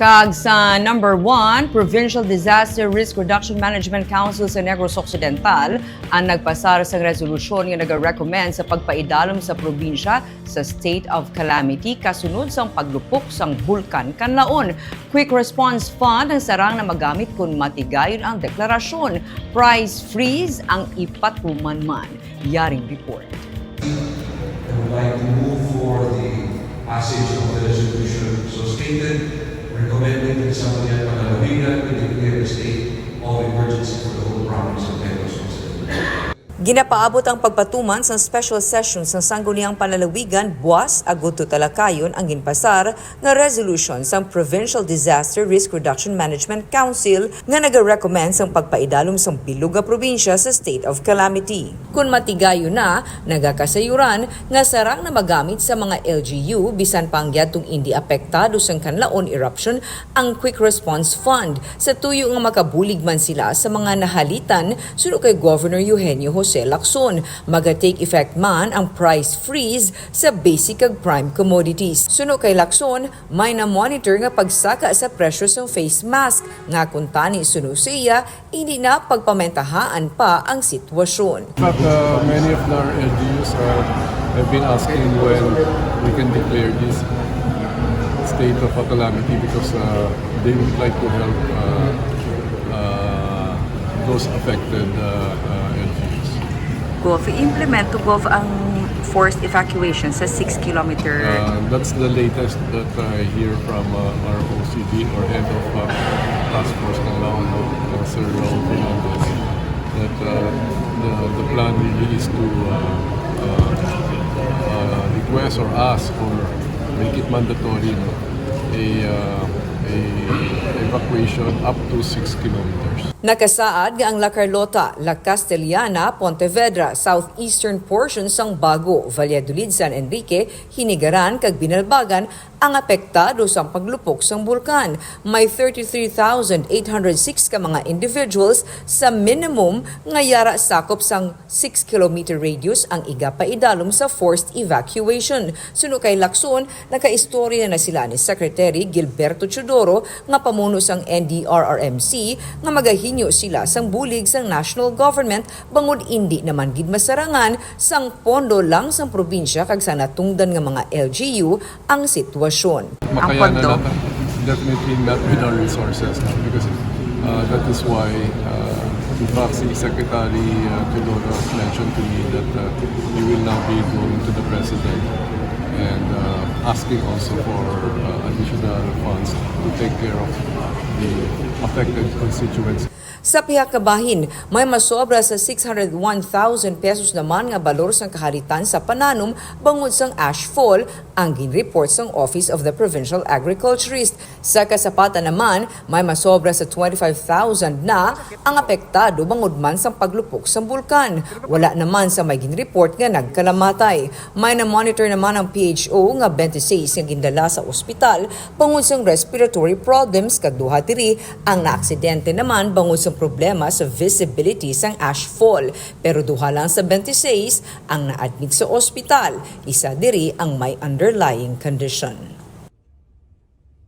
Kag sa number 1, Provincial Disaster Risk Reduction Management Council sa Negros Occidental ang nagpasar sa resolusyon nga nag-recommend sa pagpaidalom sa probinsya sa state of calamity kasunod sang paglupok sang bulkan kanlaon. Quick Response Fund ang sarang na magamit kung matigayon ang deklarasyon. Price freeze ang ipatumanman. Yaring report. I would like to move for the passage of the resolution so stated, recommending that somebody at Calamity to declare the state of emergency for the whole province of Negros. Ginapaabot ang pagpatuman sa special session sa sangguniang panlalawigan buwas agosto talakayon ang ginpasar nga resolution sa Provincial Disaster Risk Reduction Management Council nga nag-recommend sa pagpaidalom sa bilog nga probinsya sa state of calamity. Kung matigayo na, nagakasayuran nga sarang na magamit sa mga LGU bisan pang yadtong hindi apektado sa kanlaon eruption ang Quick Response Fund sa tuyo nga makabulig man sila sa mga nahalitan suno kay Governor Eugenio Jose Lacson. Maga-take effect man ang price freeze sa basic ag prime commodities. Suno kay Lacson, may na-monitor nga pagsaka sa presyo sa face mask nga kung tani suno siya, hindi na pagpamentahaan pa ang sitwasyon. In fact, many of our LGUs have been asking when we can declare this state of a calamity because they would like to help those affected LGUs. I-implement to Gov ang forced evacuation sa 6-kilometer. That's the latest that I hear from our OCD or head of task force ng Laon, Sir Raul Fernandez, that the plan really is to request or ask or make it mandatory a evacuation up to 6 kilometers. Nakasaad nga ang La Carlota, La Castellana, Pontevedra, southeastern portion sang Bago, Valladolid, San Enrique, Hinigaran kag Binalbagan ang apektado sa paglupok sang bulkan. May 33,806 ka mga individuals sa minimum nga yara sakop sang 6-kilometer radius ang igapaidalom sa forced evacuation. Suno kay Lacson, nakaistorya na sila ni Secretary Gilberto Chodoro nga pamuno sang PDRRMC nga magahinyo sila sang bulig sang national government bangod indi naman gid masarangan sang pondo lang sang probinsya kag sa natungdan nga mga LGU ang sitwasyon. Makayanan natin, definitely not with our resources because that is why in fact si Secretary Tudoro mentioned to me that he will now be going to the President and asking also for additional funds to take care of the affected constituents. Sa pihakabahin, may masobra sa 601,000 pesos naman nga balor sang kaharitan sa pananom bangod sang ashfall ang ginreport sang Office of the Provincial Agriculturist. Sa kasapatan naman, may masobra sa 25,000 na ang apektado bangod man sang paglupok sang bulkan. Wala naman sa may ginreport nga nagkalamatay. May na-monitor naman ang PHO nga 26 nga gindala sa ospital bangod sang respiratory problems kag duha diri ang naaksidente naman bangod sa problema sa visibility sang ashfall. Pero duha lang sa 26 ang na-admit sa ospital. Isa diri ang may underlying condition.